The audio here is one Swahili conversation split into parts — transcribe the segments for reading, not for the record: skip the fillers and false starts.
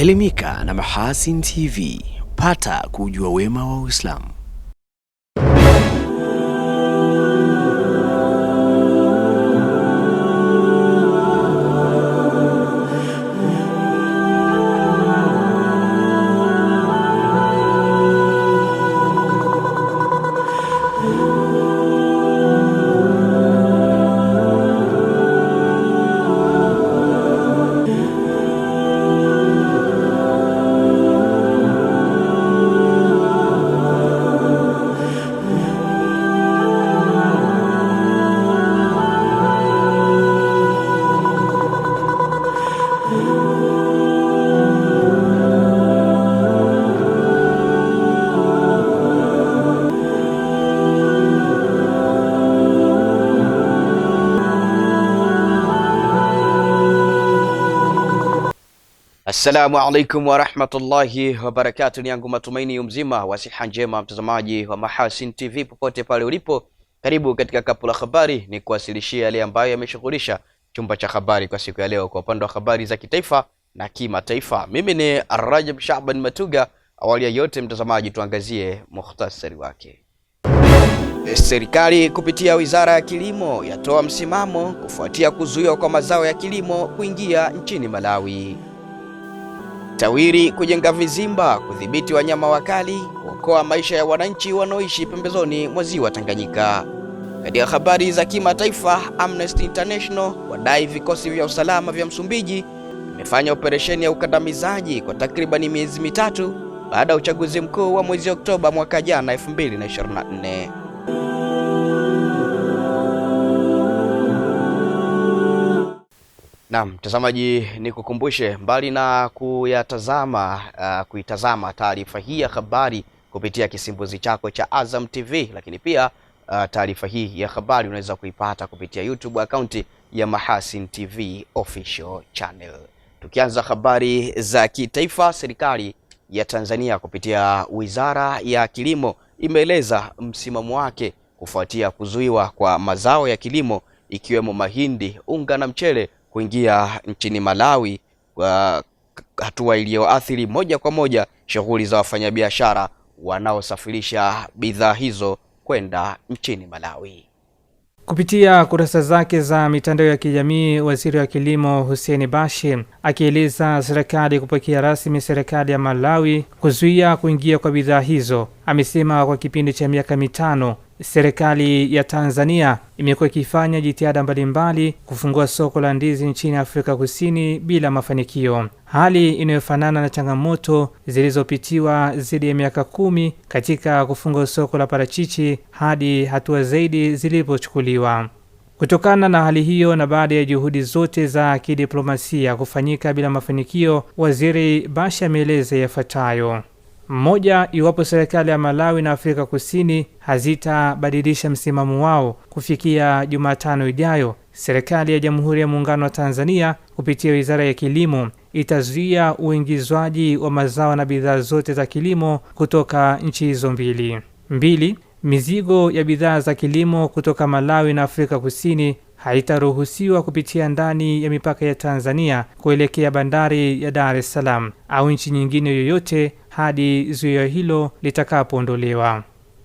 Elimika na Mahasin TV, pata kujua wema wa Uislamu. Assalamu alaikum wa rahmatullahi wa barakatuh. Ni yangu matumaini mzima wa siha njema, mtazamaji wa Mahasin TV popote pale ulipo. Karibu katika kapu la habari, ni kuwasilishia yale ambayo yameshughulisha chumba cha habari kwa siku ya leo kwa upande wa habari za kitaifa na kimataifa. Mimi ni Rajab Shaaban Matuga. Awali ya yote, mtazamaji, tuangazie mukhtasari wake. Serikali kupitia Wizara ya Kilimo yatoa msimamo kufuatia kuzuiwa kwa mazao ya kilimo kuingia nchini Malawi. TAWIRI kujenga vizimba kudhibiti wanyama wakali kuokoa maisha ya wananchi wanaoishi pembezoni mwa ziwa Tanganyika. Katika habari za kimataifa, Amnesty International wadai vikosi vya usalama vya Msumbiji vimefanya operesheni ya ukandamizaji kwa takriban miezi mitatu baada ya uchaguzi mkuu wa mwezi Oktoba mwaka jana 2024. Naam, mtazamaji, nikukumbushe mbali na kuitazama taarifa hii ya habari kupitia kisimbuzi chako cha Azam TV, lakini pia taarifa hii ya habari unaweza kuipata kupitia YouTube account ya Mahasin TV official channel. Tukianza habari za kitaifa, serikali ya Tanzania kupitia Wizara ya Kilimo imeeleza msimamo wake kufuatia kuzuiwa kwa mazao ya kilimo ikiwemo mahindi, unga na mchele kuingia nchini Malawi, kwa hatua iliyoathiri moja kwa moja shughuli za wafanyabiashara wanaosafirisha bidhaa hizo kwenda nchini Malawi. Kupitia kurasa zake za mitandao ya kijamii, Waziri wa Kilimo Hussein Bashe akieleza serikali kupokea rasmi serikali ya Malawi kuzuia kuingia kwa bidhaa hizo, amesema kwa kipindi cha miaka mitano serikali ya Tanzania imekuwa ikifanya jitihada mbalimbali kufungua soko la ndizi nchini Afrika Kusini bila mafanikio, hali inayofanana na changamoto zilizopitiwa zaidi ya miaka 10 katika kufungua soko la parachichi hadi hatua zaidi zilipochukuliwa. Kutokana na hali hiyo na baada ya juhudi zote za kidiplomasia kufanyika bila mafanikio, Waziri Bashe ameeleza yafuatayo. Mmoja, iwapo serikali ya Malawi na Afrika Kusini hazitabadilisha msimamo wao kufikia Jumatano ijayo, serikali ya Jamhuri ya Muungano wa Tanzania kupitia Wizara ya Kilimo itazuia uingizwaji wa mazao na bidhaa zote za kilimo kutoka nchi hizo mbili. 2, mizigo ya bidhaa za kilimo kutoka Malawi na Afrika Kusini haitaruhusiwa kupitia ndani ya mipaka ya Tanzania kuelekea bandari ya Dar es Salaam au nchi nyingine yoyote hadi zuio hilo litakapoondolewa.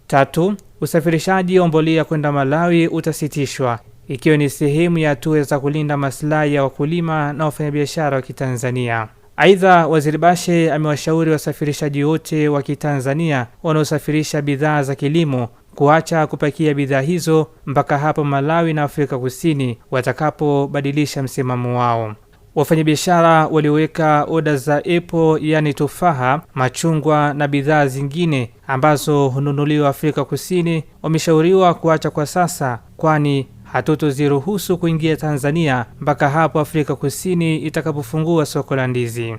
3, usafirishaji wa mbolea kwenda Malawi utasitishwa ikiwa ni sehemu ya hatua za kulinda maslahi ya wakulima na wafanyabiashara wa Kitanzania. Aidha, Waziri Bashe amewashauri wasafirishaji wote wa Kitanzania wanaosafirisha bidhaa za kilimo kuacha kupakia bidhaa hizo mpaka hapo Malawi na Afrika Kusini watakapobadilisha msimamo wao. Wafanyabiashara walioweka oda za apple, yani tufaha, machungwa na bidhaa zingine ambazo hununuliwa Afrika Kusini wameshauriwa kuacha kwa sasa, kwani hatutoziruhusu kuingia Tanzania mpaka hapo Afrika Kusini itakapofungua soko la ndizi.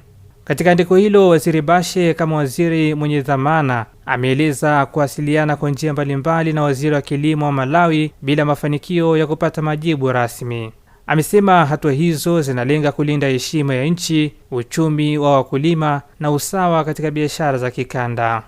Katika andiko hilo, Waziri Bashe kama waziri mwenye dhamana ameeleza kuwasiliana kwa njia mbalimbali na Waziri wa Kilimo wa Malawi bila mafanikio ya kupata majibu rasmi. Amesema hatua hizo zinalenga kulinda heshima ya nchi, uchumi wa wakulima na usawa katika biashara za kikanda.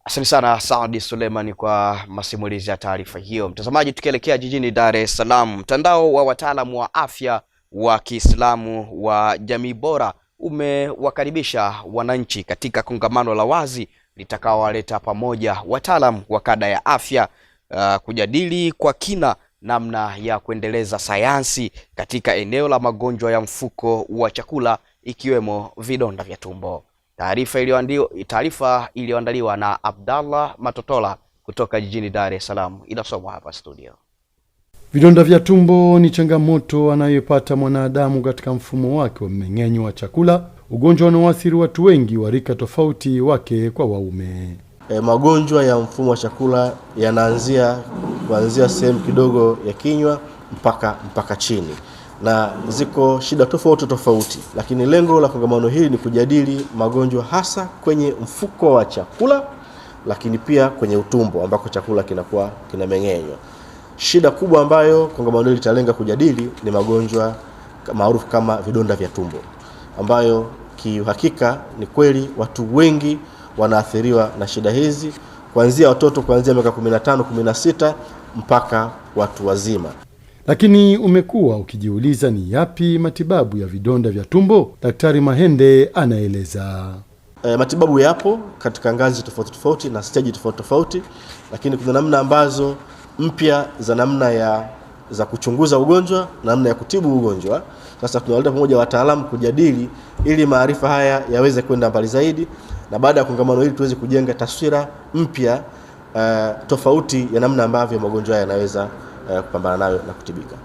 Asante sana Saadi Suleiman kwa masimulizi ya taarifa hiyo. Mtazamaji, tukielekea jijini Dar es Salaam, mtandao wa wataalamu wa afya wa Kiislamu wa Jamii Bora umewakaribisha wananchi katika kongamano la wazi litakaowaleta pamoja wataalamu wa kada ya afya kujadili kwa kina namna ya kuendeleza sayansi katika eneo la magonjwa ya mfuko wa chakula ikiwemo vidonda vya tumbo. Taarifa iliyoandaliwa na Abdallah Matotola kutoka jijini Dar es Salaam inasomwa hapa studio. Vidonda vya tumbo ni changamoto anayopata mwanadamu katika mfumo wake wa mmeng'enyo wa chakula, ugonjwa unaoathiri watu wengi wa rika tofauti, wake kwa waume. Magonjwa ya mfumo wa chakula yanaanzia kuanzia sehemu kidogo ya kinywa mpaka chini, na ziko shida tofauti, lakini lengo la kongamano hili ni kujadili magonjwa hasa kwenye mfuko wa chakula, lakini pia kwenye utumbo ambako chakula kinakuwa kinameng'enywa. Shida kubwa ambayo kongamano hili litalenga kujadili ni magonjwa maarufu kama vidonda vya tumbo, ambayo kihakika ni kweli watu wengi wanaathiriwa na shida hizi, kuanzia watoto kuanzia miaka 15, 16 mpaka watu wazima. Lakini umekuwa ukijiuliza ni yapi matibabu ya vidonda vya tumbo? Daktari Mahende anaeleza. Matibabu yapo katika ngazi tofauti na stage tofauti, lakini kuna namna ambazo mpya za namna za kuchunguza ugonjwa, namna ya kutibu ugonjwa. Sasa tunawaleta pamoja wataalamu kujadili ili maarifa haya yaweze kwenda mbali zaidi, na baada ya kongamano hili tuweze kujenga taswira mpya tofauti ya namna ambavyo magonjwa haya yanaweza kupambana nayo na kutibika.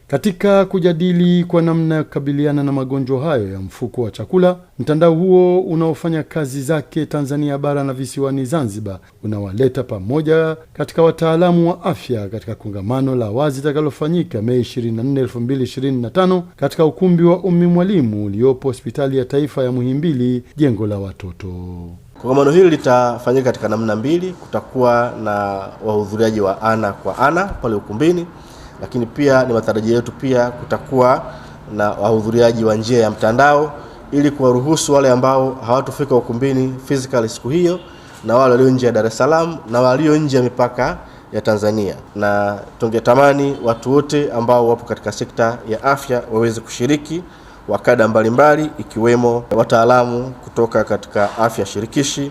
Katika kujadili kwa namna ya kukabiliana na magonjwa hayo ya mfuko wa chakula, mtandao huo unaofanya kazi zake Tanzania bara na visiwani Zanzibar unawaleta pamoja katika wataalamu wa afya katika kongamano la wazi litakalofanyika Mei 24, 2025 katika ukumbi wa Ummi Mwalimu uliopo Hospitali ya Taifa ya Muhimbili, jengo la watoto. Kongamano hili litafanyika katika namna mbili. Kutakuwa na wahudhuriaji wa ana kwa ana pale ukumbini, lakini pia ni matarajio yetu pia kutakuwa na wahudhuriaji wa njia ya mtandao, ili kuwaruhusu wale ambao hawatofika ukumbini physically siku hiyo na wale walio nje ya Dar es Salaam na walio nje ya mipaka ya Tanzania. Na tungetamani watu wote ambao wapo katika sekta ya afya waweze kushiriki, wakada mbalimbali ikiwemo wataalamu kutoka katika afya shirikishi,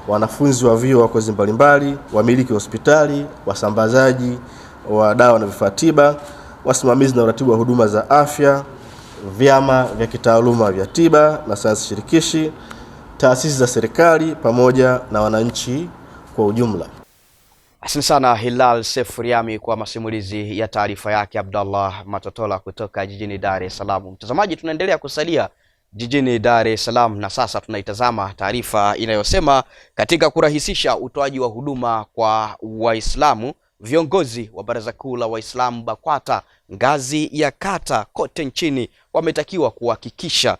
wanafunzi wa vyuo wa kozi mbalimbali, wamiliki hospitali, wasambazaji wa dawa na vifaa tiba, wasimamizi na uratibu wa huduma za afya, vyama vya kitaaluma vya tiba na sayansi shirikishi, taasisi za serikali pamoja na wananchi kwa ujumla. Asante sana Hilal Sefuriami kwa masimulizi ya taarifa yake Abdallah Matotola kutoka jijini Dar es Salaam. Mtazamaji, tunaendelea kusalia jijini Dar es Salaam na sasa tunaitazama taarifa inayosema katika kurahisisha utoaji wa huduma kwa Waislamu, viongozi wa Baraza Kuu la Waislamu BAKWATA ngazi ya kata kote nchini wametakiwa kuhakikisha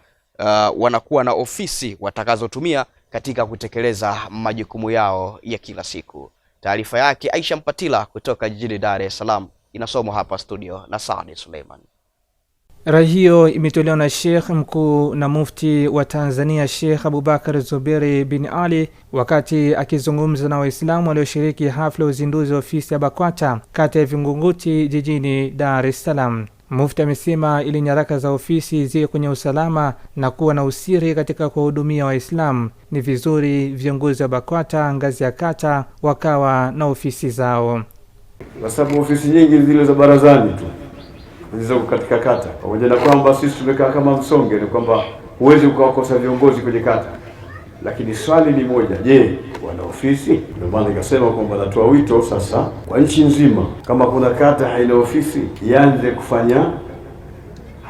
wanakuwa na ofisi watakazotumia katika kutekeleza majukumu yao ya kila siku. Taarifa yake Aisha Mpatila kutoka jijini Dar es Salaam inasomwa hapa studio na Saadi Suleiman. Rai hiyo imetolewa na Sheikh Mkuu na Mufti wa Tanzania Sheikh Abubakar Zuberi bin Ali wakati akizungumza na Waislamu walioshiriki hafla uzinduzi wa ofisi ya BAKWATA kata ya Vingunguti jijini Dar es Salaam. Mufti amesema ili nyaraka za ofisi ziwe kwenye usalama na kuwa na usiri katika kuhudumia Waislamu, ni vizuri viongozi wa BAKWATA ngazi ya kata wakawa na ofisi zao. Kwa sababu ofisi nyingi zile za barazani tu zilizo katika kata, pamoja na kwamba sisi tumekaa kama msonge, ni kwamba huwezi ukawakosa viongozi kwenye kata. Lakini swali ni moja, je, wana ofisi? Ndio maana nikasema kwamba natoa wito sasa kwa nchi nzima, kama kuna kata haina ofisi, ianze kufanya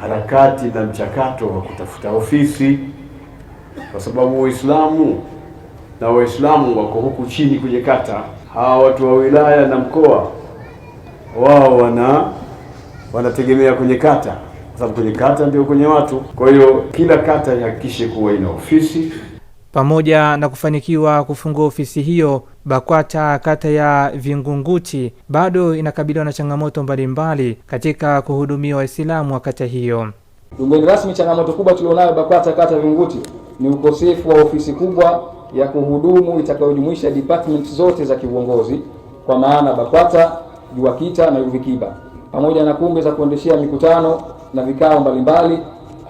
harakati na mchakato wa kutafuta ofisi, kwa sababu Waislamu wako huku chini kwenye kata. Hawa watu wa wilaya na mkoa wao wanategemea kwenye kata, kwa sababu kwenye kata ndio kwenye watu. Kwa hiyo kila kata ihakikishe kuwa ina ofisi. Pamoja na kufanikiwa kufungua ofisi hiyo, BAKWATA kata ya Vingunguti bado inakabiliwa na changamoto mbalimbali katika kuhudumia Waislamu wa kata hiyo. Mgeni rasmi, changamoto kubwa tulionayo BAKWATA kata ya Vingunguti ni ukosefu wa ofisi kubwa ya kuhudumu itakayojumuisha department zote za kiuongozi, kwa maana BAKWATA, JUAKITA na UVIKIBA, pamoja na kumbi za kuendeshea mikutano na vikao mbalimbali,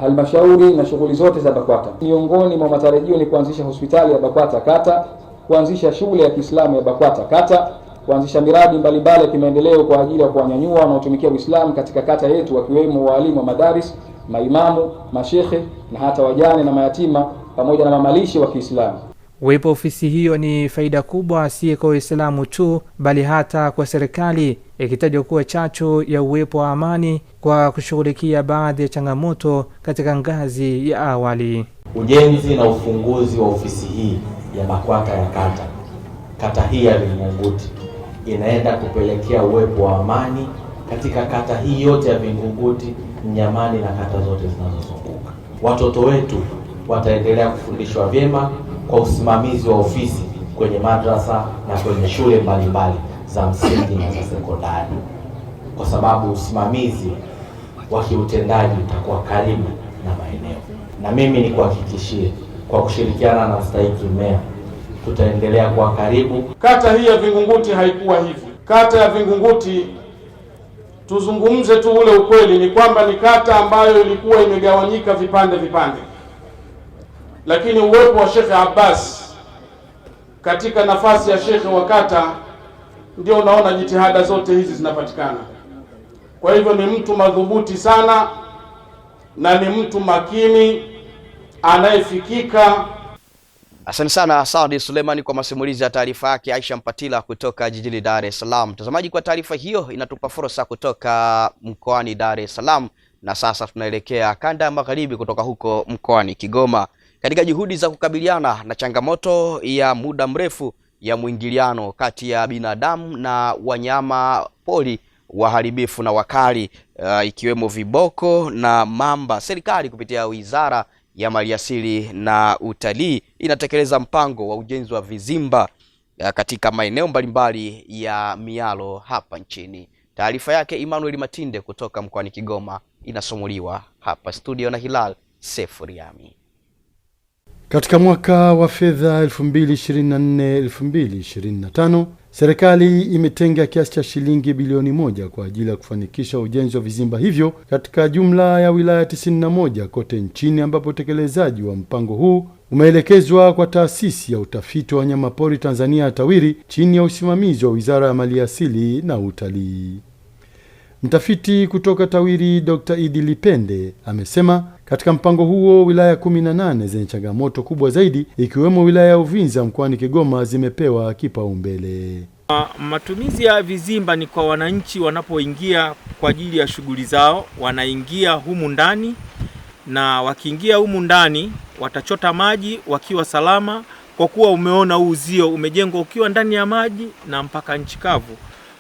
halmashauri na shughuli zote za BAKWATA. Miongoni mwa matarajio ni kuanzisha hospitali ya BAKWATA kata, kuanzisha shule ya Kiislamu ya BAKWATA kata, kuanzisha miradi mbalimbali ya kimaendeleo kwa ajili ya kuwanyanyua wanaotumikia Uislamu katika kata yetu, wakiwemo walimu wa madaris, maimamu, mashekhe na hata wajane na mayatima pamoja na mamalishi wa Kiislamu. Uwepo ofisi hiyo ni faida kubwa si kwa Waislamu tu bali hata kwa serikali, ikitajwa kuwa chachu ya uwepo wa amani kwa kushughulikia baadhi ya changamoto katika ngazi ya awali. Ujenzi na ufunguzi wa ofisi hii ya BAKWATA ya kata hii ya Vingunguti inaenda kupelekea uwepo wa amani katika kata hii yote ya Vingunguti, Mnyamani na kata zote zinazozunguka. Watoto wetu wataendelea kufundishwa vyema kwa usimamizi wa ofisi kwenye madrasa na kwenye shule mbalimbali za msingi na za sekondari, kwa sababu usimamizi wa kiutendaji utakuwa karibu na maeneo. Na mimi nikuhakikishie, kwa kushirikiana na mstahiki meya, tutaendelea kuwa karibu. Kata hii ya Vingunguti haikuwa hivi. Kata ya Vingunguti, tuzungumze tu ule ukweli, ni kwamba ni kata ambayo ilikuwa imegawanyika vipande, lakini uwepo wa Sheikh Abbas katika nafasi ya shekhe wa kata ndio unaona jitihada zote hizi zinapatikana. Kwa hivyo ni mtu madhubuti sana na ni mtu makini anayefikika. Asante sana Saudi Sulemani kwa masimulizi ya taarifa yake Aisha Mpatila kutoka jijini Dar es Salaam. Mtazamaji, kwa taarifa hiyo inatupa fursa kutoka mkoani Dar es Salaam, na sasa tunaelekea kanda ya magharibi kutoka huko mkoani Kigoma. Katika juhudi za kukabiliana na changamoto ya muda mrefu ya mwingiliano kati ya binadamu na wanyama pori waharibifu na wakali, ikiwemo viboko na mamba, serikali kupitia Wizara ya Maliasili na Utalii inatekeleza mpango wa ujenzi wa vizimba katika maeneo mbalimbali ya mialo hapa nchini. Taarifa yake Emmanuel Matinde kutoka mkoani Kigoma inasomuliwa hapa studio na Hilal Sefuriami. Katika mwaka wa fedha 2024-2025, serikali imetenga kiasi cha shilingi bilioni 1 kwa ajili ya kufanikisha ujenzi wa vizimba hivyo katika jumla ya wilaya 91 kote nchini, ambapo utekelezaji wa mpango huu umeelekezwa kwa Taasisi ya Utafiti wa Wanyamapori Tanzania TAWIRI chini ya usimamizi wa Wizara ya Maliasili na Utalii. Mtafiti kutoka TAWIRI Dr. Idi Lipende amesema katika mpango huo wilaya 18 zenye changamoto kubwa zaidi ikiwemo wilaya ya Uvinza mkoani Kigoma zimepewa kipaumbele. Matumizi ya vizimba ni kwa wananchi wanapoingia kwa ajili ya shughuli zao, wanaingia humu ndani, na wakiingia humu ndani watachota maji wakiwa salama, kwa kuwa umeona uzio umejengwa ukiwa ndani ya maji na mpaka nchi kavu.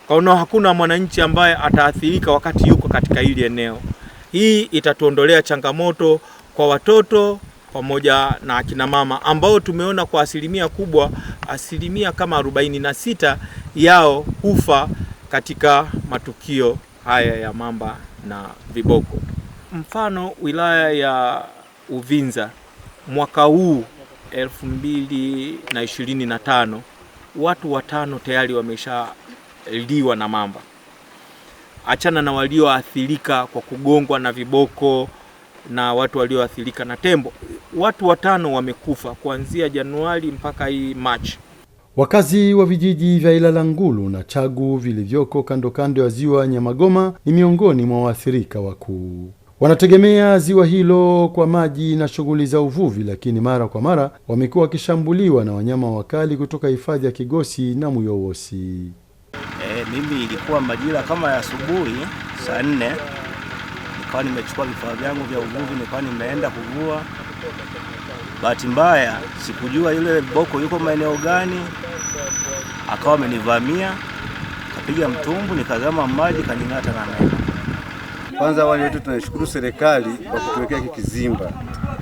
Kwa hiyo hakuna mwananchi ambaye ataathirika wakati yuko katika hili eneo. Hii itatuondolea changamoto kwa watoto pamoja na akina mama ambao tumeona kwa asilimia kubwa, asilimia kama 46 yao hufa katika matukio haya ya mamba na viboko. Mfano wilaya ya Uvinza mwaka huu 2025 watu 5 tayari wameshaliwa na mamba. Achana na walioathirika kwa kugongwa na viboko na watu walioathirika na tembo, watu 5 wamekufa kuanzia Januari mpaka hii Machi. Wakazi wa vijiji vya Ilalangulu na Chagu vilivyoko kando kando ya ziwa Nyamagoma ni miongoni mwa waathirika wakuu. Wanategemea ziwa hilo kwa maji na shughuli za uvuvi, lakini mara kwa mara wamekuwa wakishambuliwa na wanyama wakali kutoka hifadhi ya Kigosi na Muyowosi. Mimi ilikuwa majira kama ya asubuhi saa 4, nikawa nimechukua vifaa vyangu vya uvuvi, nikawa nimeenda kuvua. Bahati mbaya sikujua yule boko yuko maeneo gani, akawa amenivamia, kapiga mtumbu, nikazama maji, kaning'ata na meno. Kwanza awali yote tunashukuru serikali kwa kutuwekea kizimba,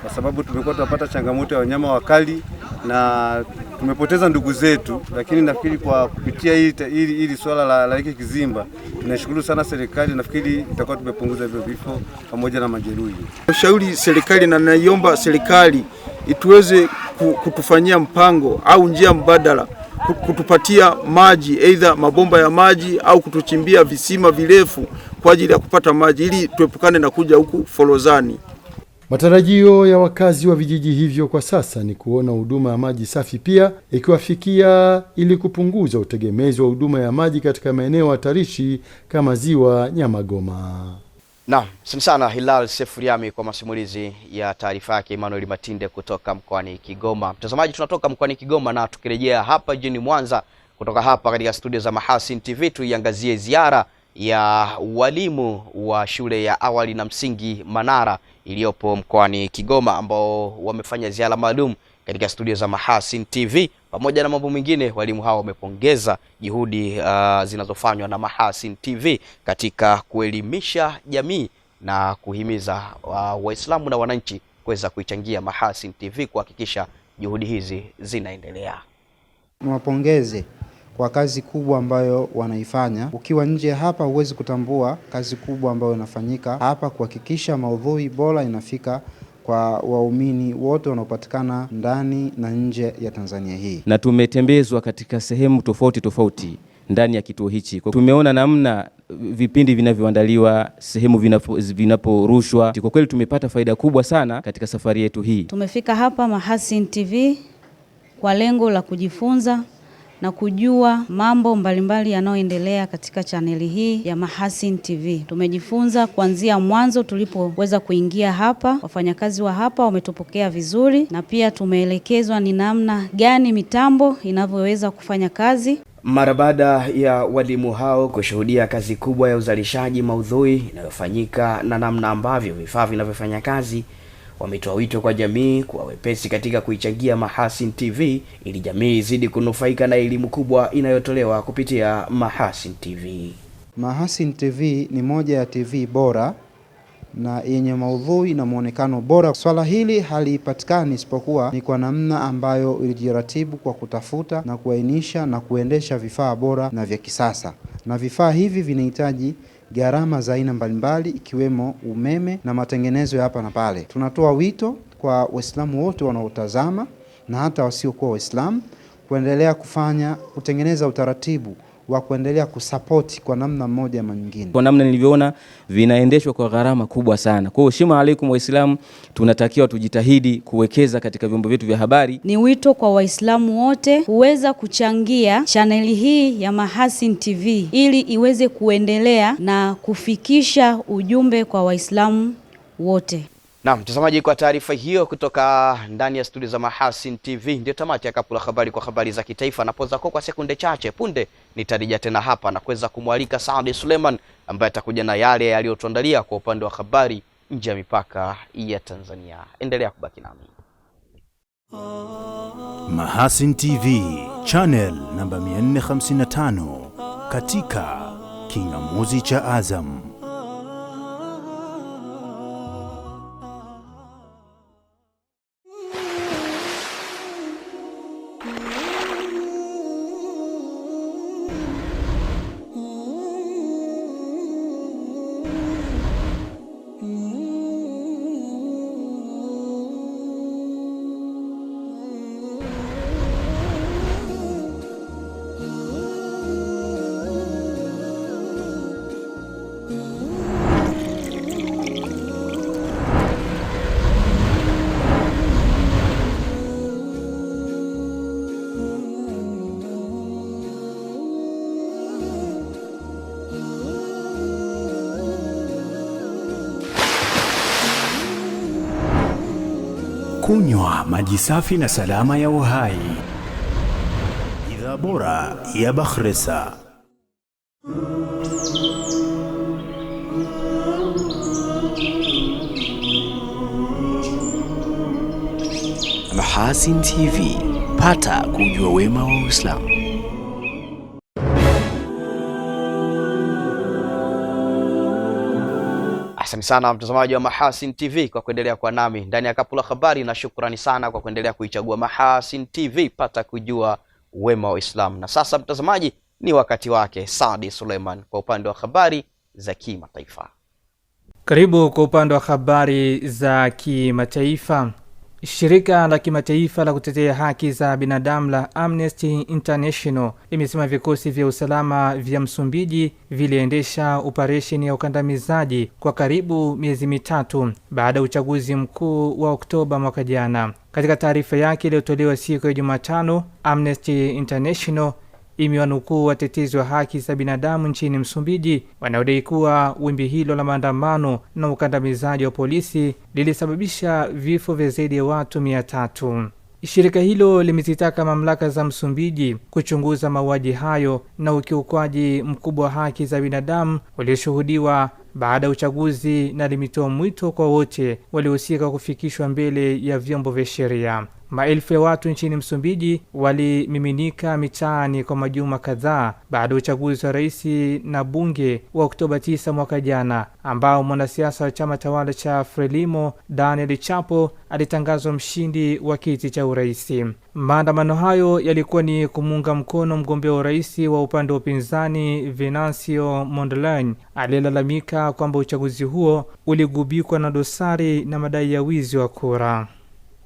kwa sababu tumekuwa tunapata changamoto ya wanyama wakali na tumepoteza ndugu zetu, lakini nafikiri kwa kupitia hili swala la hiki kizimba tunashukuru sana serikali. Nafikiri itakuwa tumepunguza hivyo vifo pamoja na majeruhi. Ushauri serikali na naiomba serikali ituweze kutufanyia mpango au njia mbadala, kutupatia maji, aidha mabomba ya maji au kutuchimbia visima virefu kwa ajili ya kupata maji ili tuepukane na kuja huku Forozani. Matarajio ya wakazi wa vijiji hivyo kwa sasa ni kuona huduma ya maji safi pia ikiwafikia ili kupunguza utegemezi wa huduma ya maji katika maeneo hatarishi kama ziwa Nyamagoma. Naam, sana Hilal Sefuriami kwa masimulizi ya taarifa yake Emmanuel Matinde kutoka mkoani Kigoma. Mtazamaji, tunatoka mkoani Kigoma na tukirejea hapa jijini Mwanza kutoka hapa katika studio za Mahasin TV tuiangazie ziara ya walimu wa shule ya awali na msingi Manara iliyopo mkoani Kigoma ambao wamefanya ziara maalum katika studio za Mahasin TV. Pamoja na mambo mengine, walimu hao wamepongeza juhudi zinazofanywa na Mahasin TV katika kuelimisha jamii na kuhimiza Waislamu na wananchi kuweza kuichangia Mahasin TV kuhakikisha juhudi hizi zinaendelea. Mwapongeze kwa kazi kubwa ambayo wanaifanya. Ukiwa nje hapa huwezi kutambua kazi kubwa ambayo inafanyika hapa kuhakikisha maudhui bora inafika kwa waumini wote wanaopatikana ndani na nje ya Tanzania hii. Na tumetembezwa katika sehemu tofauti tofauti ndani ya kituo hichi. Tumeona namna vipindi vinavyoandaliwa, sehemu vinaporushwa. Kwa kweli tumepata faida kubwa sana katika safari yetu hii. Tumefika hapa Mahasin TV kwa lengo la kujifunza na kujua mambo mbalimbali yanayoendelea katika chaneli hii ya Mahasin TV. Tumejifunza kuanzia mwanzo tulipoweza kuingia hapa. Wafanyakazi wa hapa wametupokea vizuri na pia tumeelekezwa ni namna gani mitambo inavyoweza kufanya kazi. Mara baada ya walimu hao kushuhudia kazi kubwa ya uzalishaji maudhui inayofanyika na namna ambavyo vifaa vinavyofanya kazi, wametoa wito kwa jamii kuwa wepesi katika kuichangia Mahasin TV ili jamii izidi kunufaika na elimu kubwa inayotolewa kupitia Mahasin TV. Mahasin TV ni moja ya TV bora na yenye maudhui na muonekano bora. Swala hili halipatikani isipokuwa ni kwa namna ambayo ilijiratibu kwa kutafuta na kuainisha na kuendesha vifaa bora na vya kisasa. Na vifaa hivi vinahitaji gharama za aina mbalimbali ikiwemo umeme na matengenezo ya hapa na pale. Tunatoa wito kwa Waislamu wote wanaotazama na hata wasiokuwa Waislamu kuendelea kutengeneza utaratibu wa kuendelea kusapoti kwa namna moja ama nyingine. Kwa namna nilivyoona vinaendeshwa kwa gharama kubwa sana. Kwa hiyo shima alaikum Waislamu, tunatakiwa tujitahidi kuwekeza katika vyombo vyetu vya habari. Ni wito kwa Waislamu wote kuweza kuchangia chaneli hii ya Mahasin TV ili iweze kuendelea na kufikisha ujumbe kwa Waislamu wote. Naam, mtazamaji, kwa taarifa hiyo kutoka ndani ya studio za Mahasin TV ndio tamati ya kapu la habari kwa habari za kitaifa. Napoza kwa sekunde chache punde nitarejea tena hapa na kuweza kumwalika Saadi Suleiman ambaye atakuja na yale yaliyotuandalia kwa upande wa habari nje ya mipaka ya Tanzania. Endelea kubaki nami. Mahasin TV channel namba 455 katika kingamuzi cha Azam. Kunywa maji safi na salama ya uhai. Bidhaa bora ya Bakhresa. Mahasin TV, pata kujua wema wa Uislamu. Asante sana mtazamaji wa Mahasin TV kwa kuendelea kwa nami ndani ya kapu la habari, na shukrani sana kwa kuendelea kuichagua Mahasin TV, pata kujua wema wa Uislamu. Na sasa mtazamaji, ni wakati wake Saadi Suleiman kwa upande wa habari za kimataifa. Karibu kwa upande wa habari za kimataifa. Shirika la kimataifa la kutetea haki za binadamu la Amnesty International limesema vikosi vya usalama vya Msumbiji viliendesha operesheni ya ukandamizaji kwa karibu miezi mitatu baada ya uchaguzi mkuu wa Oktoba mwaka jana. Katika taarifa yake iliyotolewa siku ya Jumatano, Amnesty International imewanukuu watetezi wa haki za binadamu nchini Msumbiji wanaodai kuwa wimbi hilo la maandamano na ukandamizaji wa polisi lilisababisha vifo vya zaidi ya watu 300. Shirika hilo limezitaka mamlaka za Msumbiji kuchunguza mauaji hayo na ukiukwaji mkubwa wa haki za binadamu ulioshuhudiwa baada ya uchaguzi, na limetoa mwito kwa wote waliohusika kufikishwa mbele ya vyombo vya sheria. Maelfu ya watu nchini Msumbiji walimiminika mitaani kwa majuma kadhaa baada ya uchaguzi wa rais na bunge wa Oktoba 9 mwaka jana, ambao mwanasiasa wa chama tawala cha Frelimo Daniel Chapo alitangazwa mshindi wa kiti cha urais. Maandamano hayo yalikuwa ni kumunga mkono mgombea wa urais wa upande wa upinzani Venancio Mondlane aliyelalamika kwamba uchaguzi huo uligubikwa na dosari na madai ya wizi wa kura.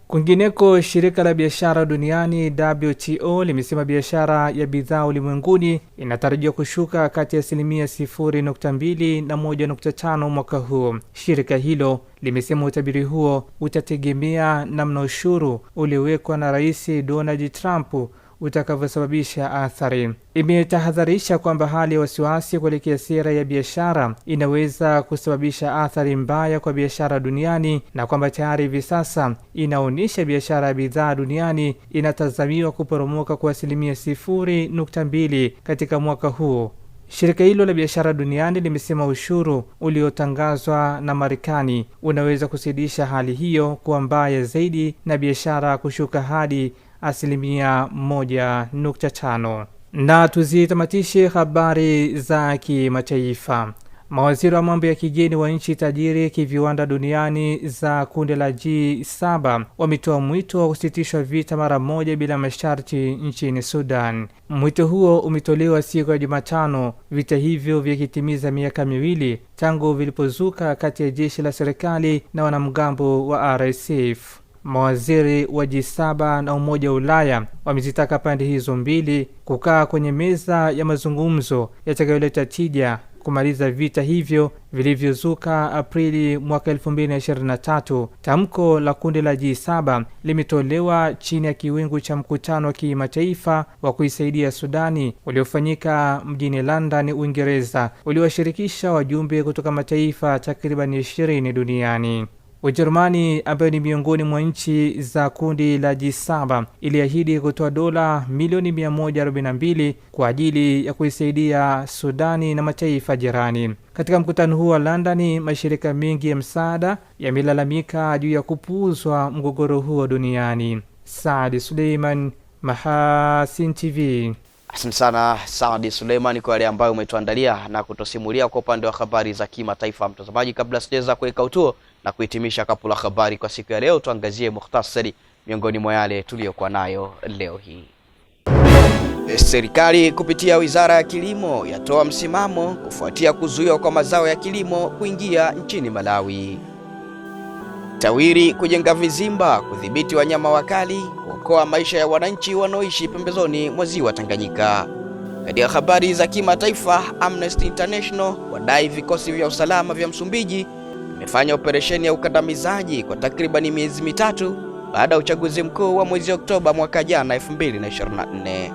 Kwingineko, shirika la biashara duniani WTO limesema biashara ya bidhaa ulimwenguni inatarajiwa kushuka kati ya 0.2 na 1.5 mwaka huu. Shirika hilo limesema utabiri huo utategemea namna ushuru uliowekwa na Rais Donald Trump utakavyosababisha athari. Imetahadharisha kwamba hali ya wasiwasi kuelekea sera ya biashara inaweza kusababisha athari mbaya kwa biashara duniani, na kwamba tayari hivi sasa inaonyesha biashara ya bidhaa duniani inatazamiwa kuporomoka kwa 0.2 katika mwaka huu. Shirika hilo la biashara duniani limesema ushuru uliotangazwa na Marekani unaweza kusidisha hali hiyo kuwa mbaya zaidi na biashara kushuka hadi 1.5. Na tuzitamatishe habari za kimataifa. Mawaziri wa mambo ya kigeni wa nchi tajiri kiviwanda duniani za kundi la G7 wametoa mwito wa kusitishwa vita mara moja bila masharti nchini Sudan. Mwito huo umetolewa siku ya Jumatano, vita hivyo vikitimiza miaka 2 tangu vilipozuka kati ya jeshi la serikali na wanamgambo wa RSF. Mawaziri wa G7 na Umoja wa Ulaya wamezitaka pande hizo mbili kukaa kwenye meza ya mazungumzo yatakayoleta tija kumaliza vita hivyo vilivyozuka Aprili mwaka 2023. Tamko la kundi la G7 limetolewa chini ya kiwingu cha mkutano wa kimataifa wa kuisaidia Sudani uliofanyika mjini London, Uingereza, uliowashirikisha wajumbe kutoka mataifa takriban 20 duniani. Ujerumani, ambayo ni miongoni mwa nchi za kundi la G7, iliahidi kutoa dola milioni 142 kwa ajili ya kuisaidia Sudani na mataifa jirani. Katika mkutano huo wa London, mashirika mengi ya msaada yamelalamika juu ya kupuuzwa mgogoro huo duniani. Saadi Suleiman, Mahasin TV. Asante sana Saadi Suleiman kwa yale ambayo umetuandalia na kutosimulia kwa upande wa habari za kimataifa. Mtazamaji, kabla sijaweza kuweka utuo na kuhitimisha kapu la habari kwa siku ya leo, tuangazie mukhtasari miongoni mwa yale tuliyokuwa nayo leo hii. Serikali kupitia Wizara ya Kilimo yatoa msimamo kufuatia kuzuiwa kwa mazao ya kilimo kuingia nchini Malawi. TAWIRI kujenga vizimba kudhibiti wanyama wakali kuokoa maisha ya wananchi wanaoishi pembezoni mwa ziwa Tanganyika. Katika habari za kimataifa, Amnesty International wadai vikosi vya usalama vya Msumbiji vimefanya operesheni ya ukandamizaji kwa takriban miezi mitatu baada ya uchaguzi mkuu wa mwezi Oktoba mwaka jana 2024.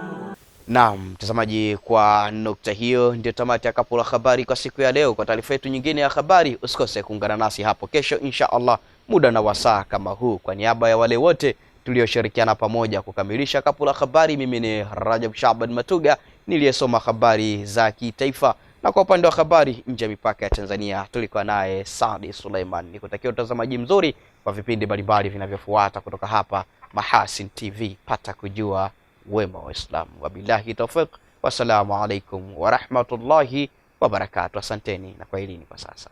Naam, mtazamaji, kwa nukta hiyo ndio tamati ya kapu la habari kwa siku ya leo. Kwa taarifa yetu nyingine ya habari, usikose kuungana nasi hapo kesho insha Allah, muda na wasaa kama huu. Kwa niaba ya wale wote tulioshirikiana pamoja kukamilisha kapu la habari, mimi ni Rajab Shaban Matuga niliyesoma habari za kitaifa, na kwa upande wa habari nje ya mipaka ya Tanzania tulikuwa naye Saadi Suleiman. Nikutakia utazamaji mzuri wa vipindi mbalimbali vinavyofuata kutoka hapa Mahasin TV. Pata kujua wema wa Islam. Wabillahi tawfiq. Wassalamu alaikum wa rahmatullahi wa barakatuh. Asanteni na kwaherini kwa sasa.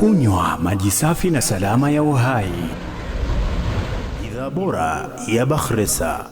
Kunywa maji safi na salama ya uhai. Bidhaa bora ya Bakhresa.